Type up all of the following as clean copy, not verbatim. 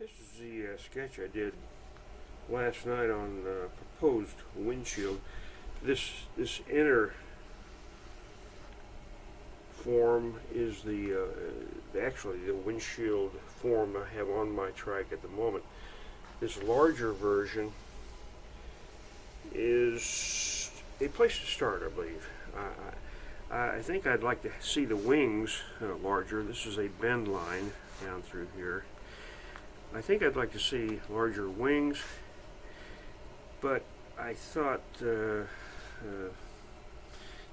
This is the sketch I did last night on proposed windshield. This inner form is actually the windshield form I have on my trike at the moment. This larger version is a place to start, I believe. I think I'd like to see the wings larger. This is a bend line down through here. I think I'd like to see larger wings, but I thought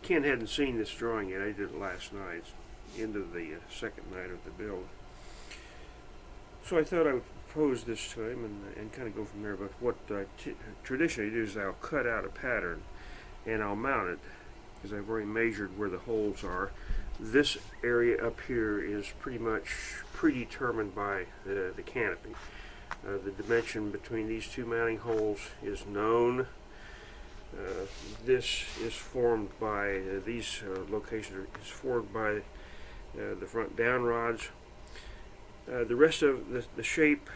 Ken hadn't seen this drawing yet. I did it last night. It's the end of the second night of the build. So I thought I would propose this to him and kind of go from there. But what I traditionally do is I'll cut out a pattern and I'll mount it, because I've already measured where the holes are. This area up here is pretty much predetermined by the canopy. The dimension between these two mounting holes is known. This is formed by these locations is formed by the front down rods. The rest of the shape,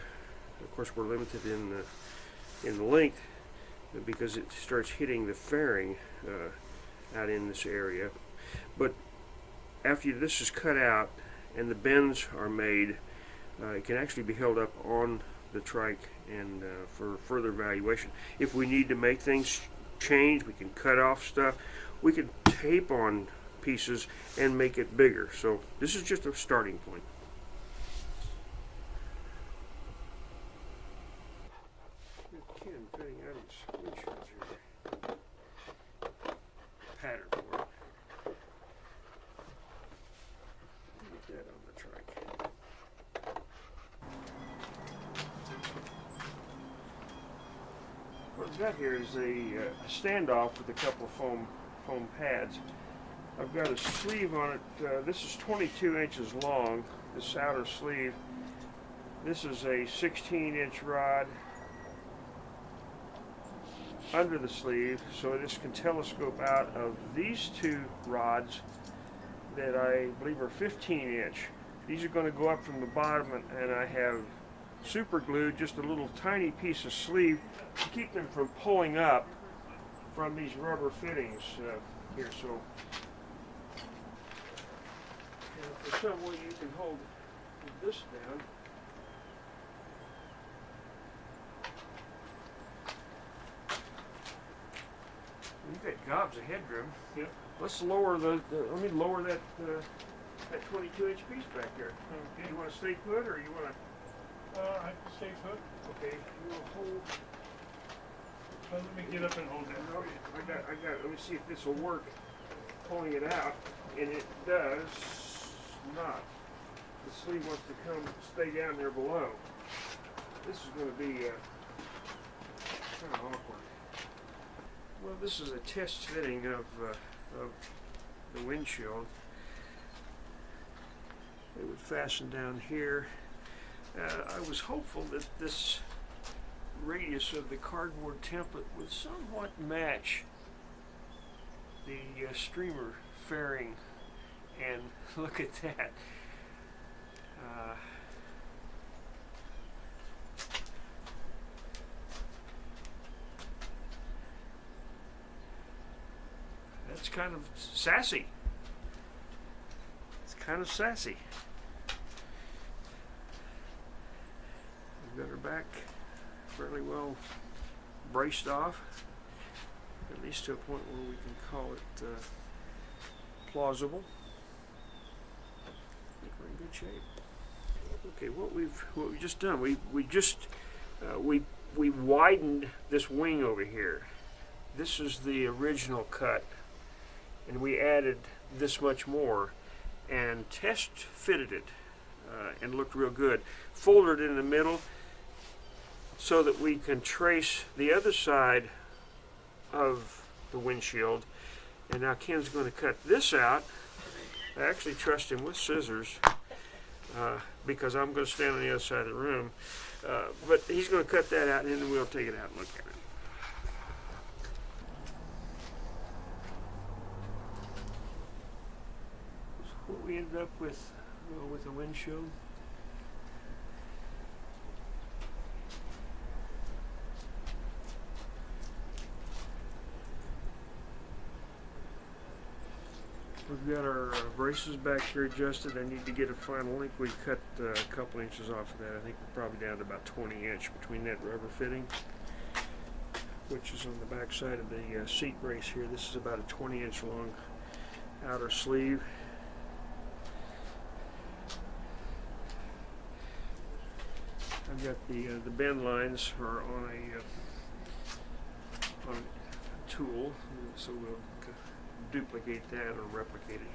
of course, we're limited in the length because it starts hitting the fairing out in this area. But after this is cut out and the bends are made, it can actually be held up on the trike and for further evaluation. If we need to make things change, we can cut off stuff. We can tape on pieces and make it bigger. So this is just a starting point. Ken cutting out his windshields here. Pattern for it. Get that on the trike. What I've got here is a standoff with a couple of foam pads. I've got a sleeve on it. This is 22 inches long, this outer sleeve. This is a 16-inch rod under the sleeve, so this can telescope out of these two rods that I believe are 15-inch. These are going to go up from the bottom, and I have super glued just a little tiny piece of sleeve to keep them from pulling up from these rubber fittings here. So for some way you can hold this down. You've got gobs of headroom. Yep. Let's lower let me lower that 22-inch piece back there. Okay. You want to stay put, or you want to? I can stay put. Okay. You will hold. Let me get up and hold that. No, I got. Let me see if this will work. Pulling it out, and it does not. The sleeve wants to stay down there below. This is going to be kind of awkward. Well, this is a test fitting of the windshield. It would fasten down here. I was hopeful that this radius of the cardboard template would somewhat match the streamer fairing, and look at that. That's kind of sassy. It's kind of sassy. We've got her back fairly well braced off, at least to a point where we can call it plausible. I think we're in good shape. Okay, what we've just done, we widened this wing over here. This is the original cut, and we added this much more and test fitted it and looked real good. Folded it in the middle so that we can trace the other side of the windshield. And now Ken's going to cut this out. I actually trust him with scissors because I'm going to stand on the other side of the room. But he's going to cut that out, and then we'll take it out and look at it. What we ended up with the windshield. We've got our braces back here adjusted. I need to get a final link. We cut a couple inches off of that. I think we're probably down to about 20 inch between that rubber fitting, which is on the back side of the seat brace here. This is about a 20-inch long outer sleeve. I've got the bend lines are on a tool, so we'll duplicate that or replicate it.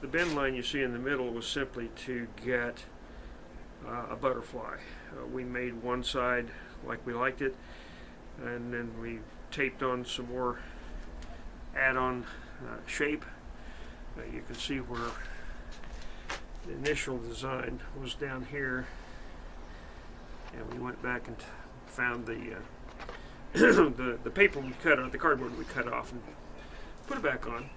The bend line you see in the middle was simply to get a butterfly. We made one side like we liked it, and then we taped on some more add-on shape. You can see where the initial design was down here, and we went back and found the the paper we cut off, the cardboard we cut off, and put it back on,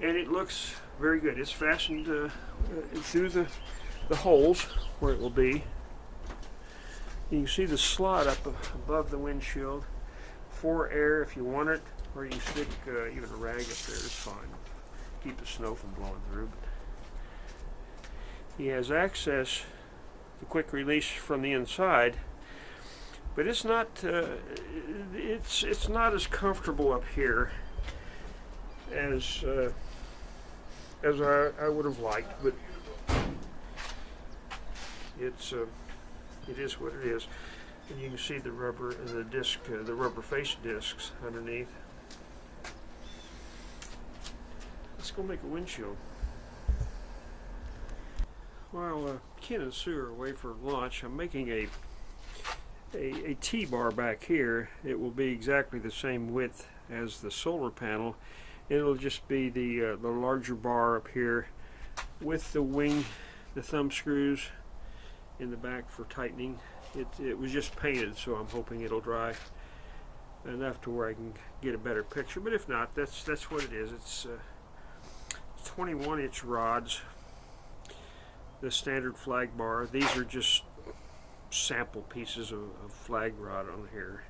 and it looks very good. It's fastened through the holes where it will be. You can see the slot up above the windshield for air if you want it, or you can stick even a rag up there. It's fine. Keep the snow from blowing through. But he has access to quick release from the inside, but it's not it's not as comfortable up here as I would have liked, but it is what it is. And you can see the rubber and the disc, the rubber face discs underneath. Let's go make a windshield. While Ken and Sue are away for lunch, I'm making a T-bar back here. It will be exactly the same width as the solar panel. It'll just be the larger bar up here with the wing, the thumb screws in the back for tightening. It was just painted, so I'm hoping it'll dry enough to where I can get a better picture. But if not, that's what it is. It's 21-inch rods, the standard flag bar. These are just sample pieces of flag rod on here.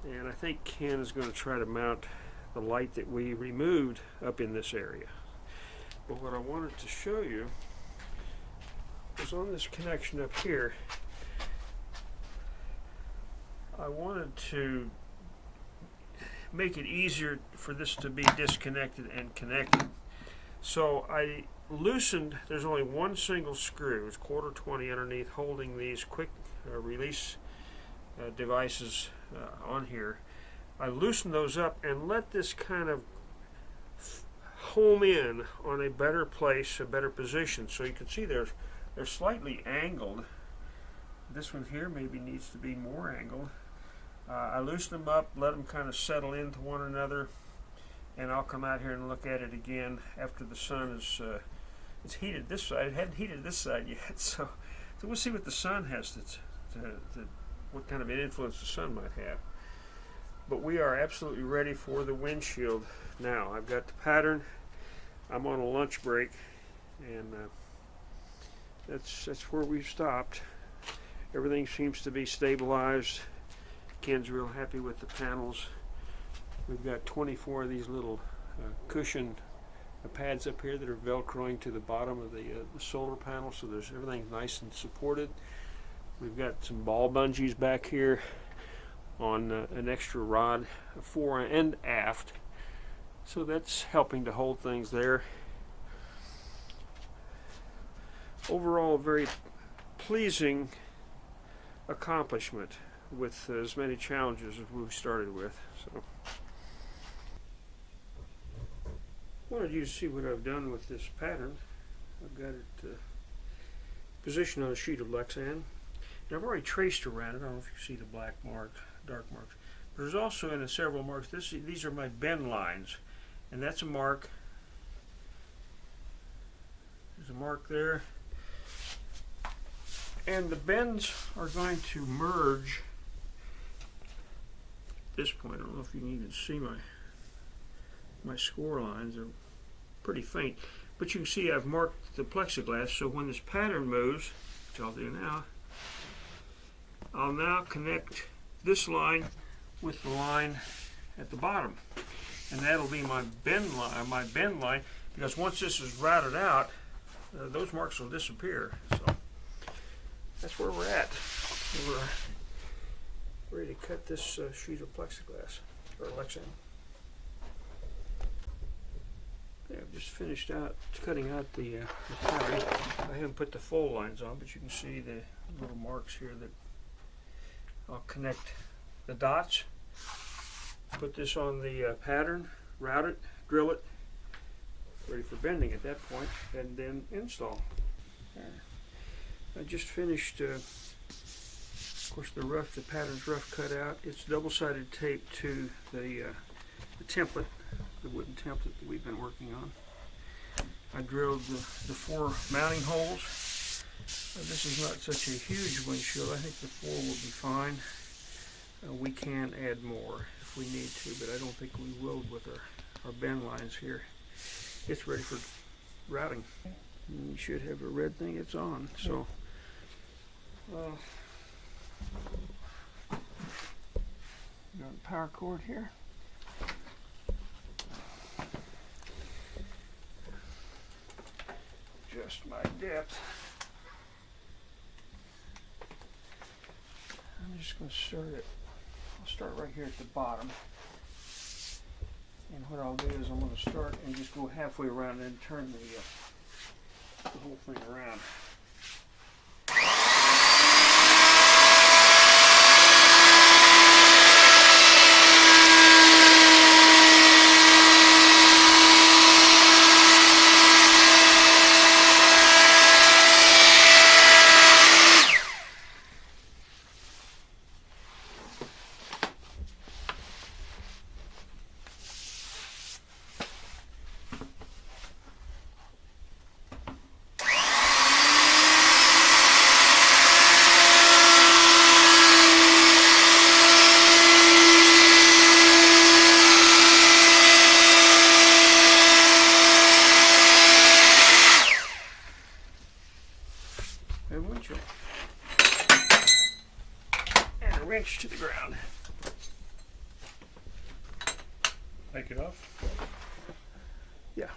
And I think Ken is going to try to mount the light that we removed up in this area. But what I wanted to show you was on this connection up here. I wanted to make it easier for this to be disconnected and connected. So I loosened, there's only one single screw, it's 1/4 underneath, holding these quick release devices on here. I loosened those up and let this kind of home in on a better place, a better position. So you can see they're slightly angled. This one here maybe needs to be more angled. I loosened them up, let them kind of settle into one another, and I'll come out here and look at it again after the sun is it's heated this side. It hadn't heated this side yet, so we'll see what the sun has what kind of an influence the sun might have. But we are absolutely ready for the windshield now. I've got the pattern. I'm on a lunch break, and that's where we've stopped. Everything seems to be stabilized. Ken's real happy with the panels. We've got 24 of these little cushion pads up here that are velcroing to the bottom of the solar panel, so there's everything nice and supported. We've got some ball bungees back here on an extra rod, fore and aft, so that's helping to hold things there. Overall, a very pleasing accomplishment with as many challenges as we started with. So I wanted you to see what I've done with this pattern. I've got it positioned on a sheet of lexan, and I've already traced around it. I don't know if you see the black mark, dark marks. But there's also in several marks. These are my bend lines, and that's a mark. There's a mark there, and the bends are going to merge. At this point, I don't know if you can even see my score lines. Are pretty faint, but you can see I've marked the plexiglass, so when this pattern moves, which I'll do now, I'll now connect this line with the line at the bottom, and that'll be my bend line. because once this is routed out, those marks will disappear. So that's where we're at. We're ready to cut this sheet of plexiglass, or lexan. Okay, I've just finished cutting out the pattern. I haven't put the fold lines on, but you can see the little marks here that I'll connect the dots. Put this on the pattern, route it, drill it, ready for bending at that point, and then install. I just finished, of course, the pattern's rough cut out. It's double-sided tape to the template, the wooden template that we've been working on. I drilled the 4 mounting holes. This is not such a huge windshield. I think the 4 will be fine. We can add more if we need to, but I don't think we will with our bend lines here. It's ready for routing. And you should have a red thing. It's on. So got a power cord here. Just my depth. I'm just going to start it. I'll start right here at the bottom. And what I'll do is I'm going to start and just go halfway around and then turn the whole thing around. And a wrench to the ground. Take it off. Yeah,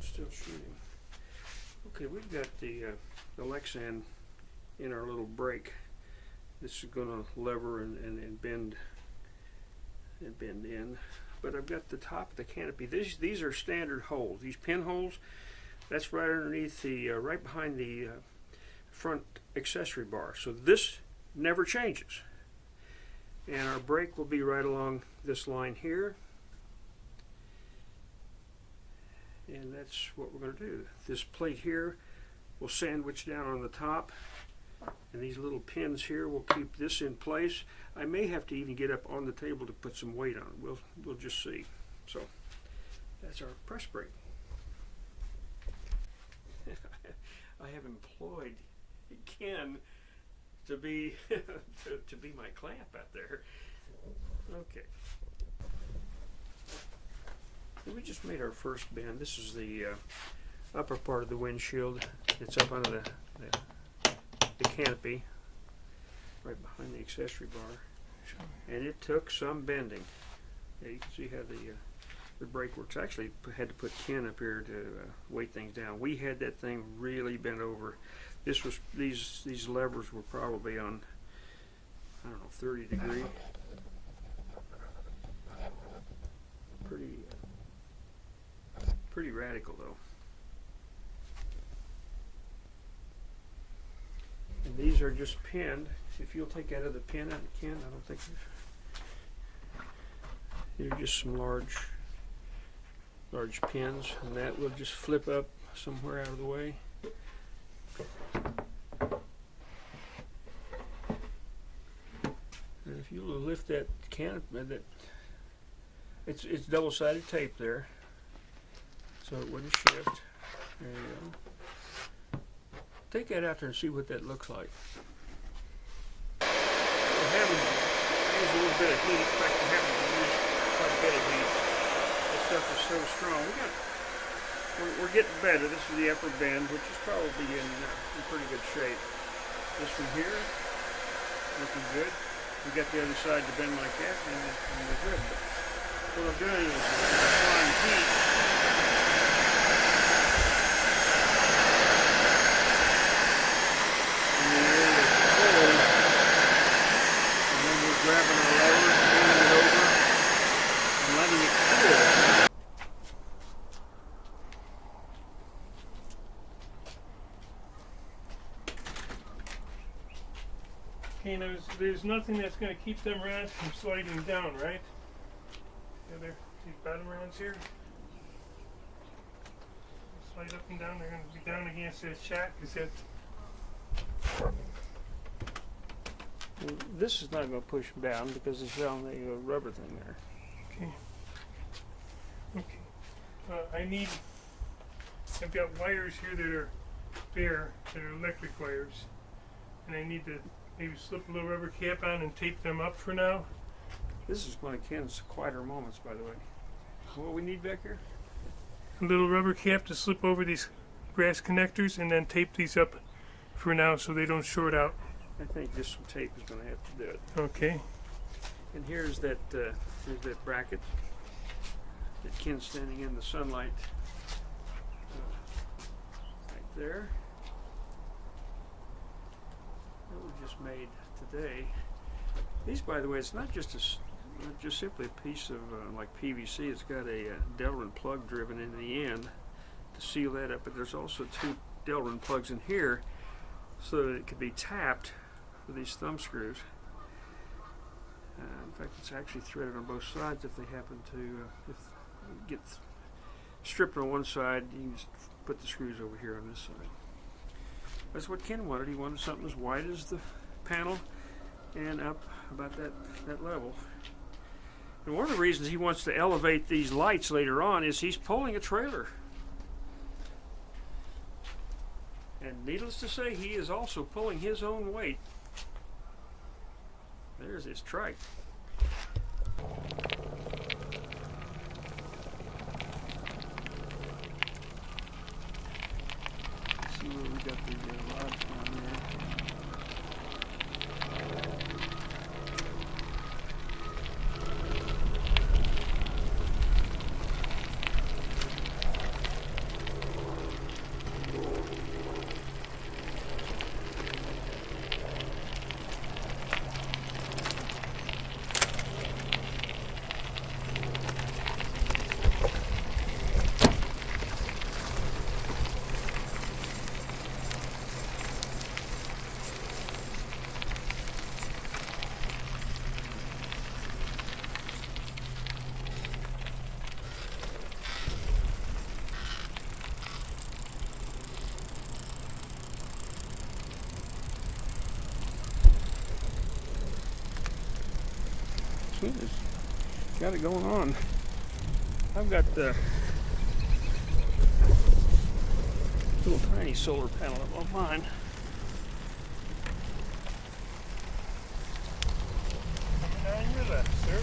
still shooting. Okay, we've got the lexan in our little brake. This is going to lever and bend in. But I've got the top of the canopy. These are standard holes. These pin holes, that's right underneath the, right behind the front accessory bar. So this never changes. And our brake will be right along this line here. And that's what we're going to do. This plate here will sandwich down on the top. And these little pins here will keep this in place. I may have to even get up on the table to put some weight on it. We'll just see. So that's our press brake. I have employed Ken to be to be my clamp out there. Okay. We just made our first bend. This is the upper part of the windshield. It's up under the canopy, right behind the accessory bar, and it took some bending. Yeah, you can see how the brake works. I actually had to put Ken up here to weight things down. We had that thing really bent over. This was these levers were probably on, I don't know, 30 degrees. Pretty radical though. And these are just pinned. If you'll take out of the pin out, Ken, I don't think they're just some large pins, and that will just flip up somewhere out of the way. And if you lift that canopy, it's double-sided tape there, so it wouldn't shift. There you go. Take that out there and see what that looks like. We're having to use a little bit of heat. In fact, we're having to use quite a bit of heat. This stuff is so strong. We're getting better. This is the upper bend, which is probably in pretty good shape. This one here, looking good. We got the other side to bend like that, and we're good. But what I'm doing is applying heat Okay, now there's nothing that's going to keep them rods from sliding down, right? These bottom rods here. Slide up and down, they're going to be down against that shack. Is that... This is not going to push them down because it's on the rubber thing there. Okay. Okay. I've got wires here that are bare, that are electric wires. And I need to maybe slip a little rubber cap on and tape them up for now. This is one of Ken's quieter moments, by the way. What we need back here? A little rubber cap to slip over these brass connectors and then tape these up for now so they don't short out. I think just some tape is going to have to do it. Okay. And here's that bracket that Ken's standing in the sunlight right there. That was just made today. These, by the way, it's not just simply a piece of like PVC. It's got a Delrin plug driven into the end to seal that up. But there's also two Delrin plugs in here so that it could be tapped for these thumb screws. In fact, it's actually threaded on both sides if they happen to if you get stripped on one side. You can just put the screws over here on this side. That's what Ken wanted. He wanted something as wide as the panel and up about that level. And one of the reasons he wants to elevate these lights later on is he's pulling a trailer. And needless to say, he is also pulling his own weight. There's his trike. Let's see where we got the rods down there. It's got it going on. I've got the little tiny solar panel up on mine. Coming on your left, sir.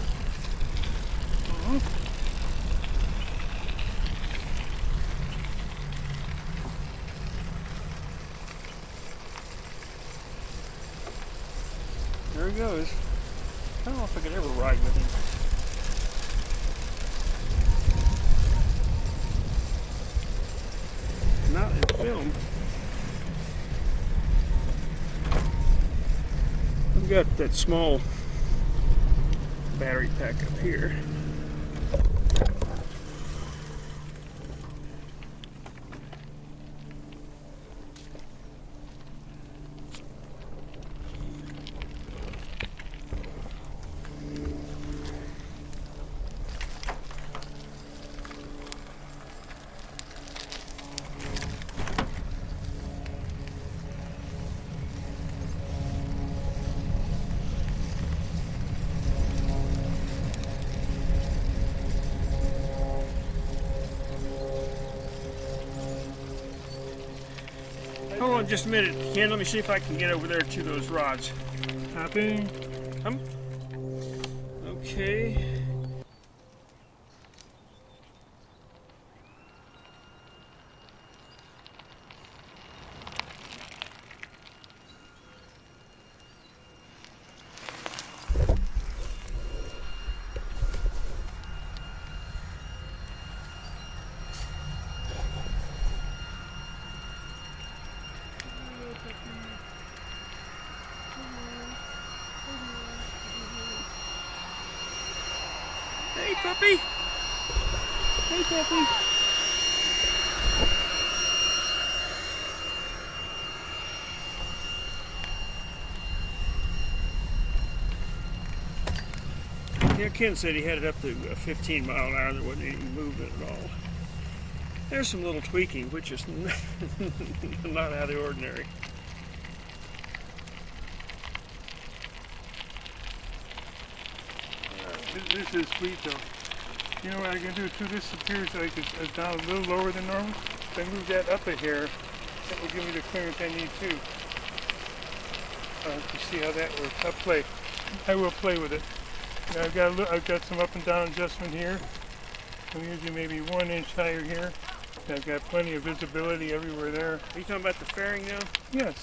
There he goes. I don't know if I could ever ride with him. Not in film. I've got that small battery pack up here. Hold on just a minute, Ken. Let me see if I can get over there to those rods. Hopping. Okay. Hey, puppy. Hey, puppy. Yeah, Ken said he had it up to 15 mile an hour. There wasn't any movement at all. There's some little tweaking, which is not out of the ordinary. This is sweet though. You know what I can do too? This appears like it's down a little lower than normal. If I move that up a hair, that will give me the clearance I need too. To see how that works. I will play with it. Now I've got some up and down adjustment here. I'm usually maybe 1 inch higher here. And I've got plenty of visibility everywhere there. Are you talking about the fairing now? Yes.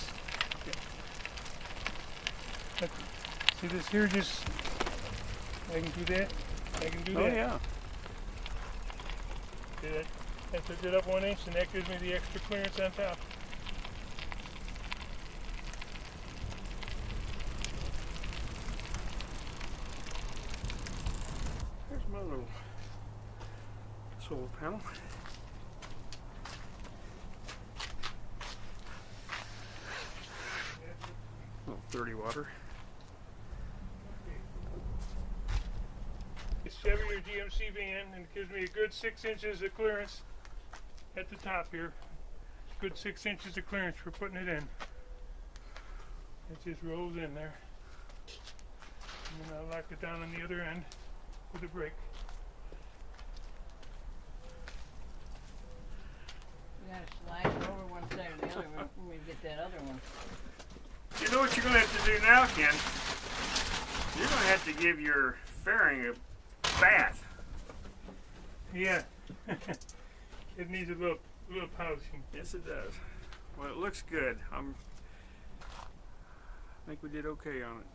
See this here? Just I can do that. I can do that. Oh yeah. See that? I took it up 1 inch, and that gives me the extra clearance on top. There's my little solar panel. Little 30 water. It's Chevy or GMC van, and it gives me a good 6 inches of clearance at the top here. Good 6 inches of clearance for putting it in. It just rolls in there. And then I'll lock it down on the other end with a brake. You gotta slide it over one side or the other when we get that other one. You know what you're going to have to do now, Ken? You're going to have to give your fairing a bath. Yeah. It needs a little polishing. Yes, it does. Well, it looks good. I think we did okay on it.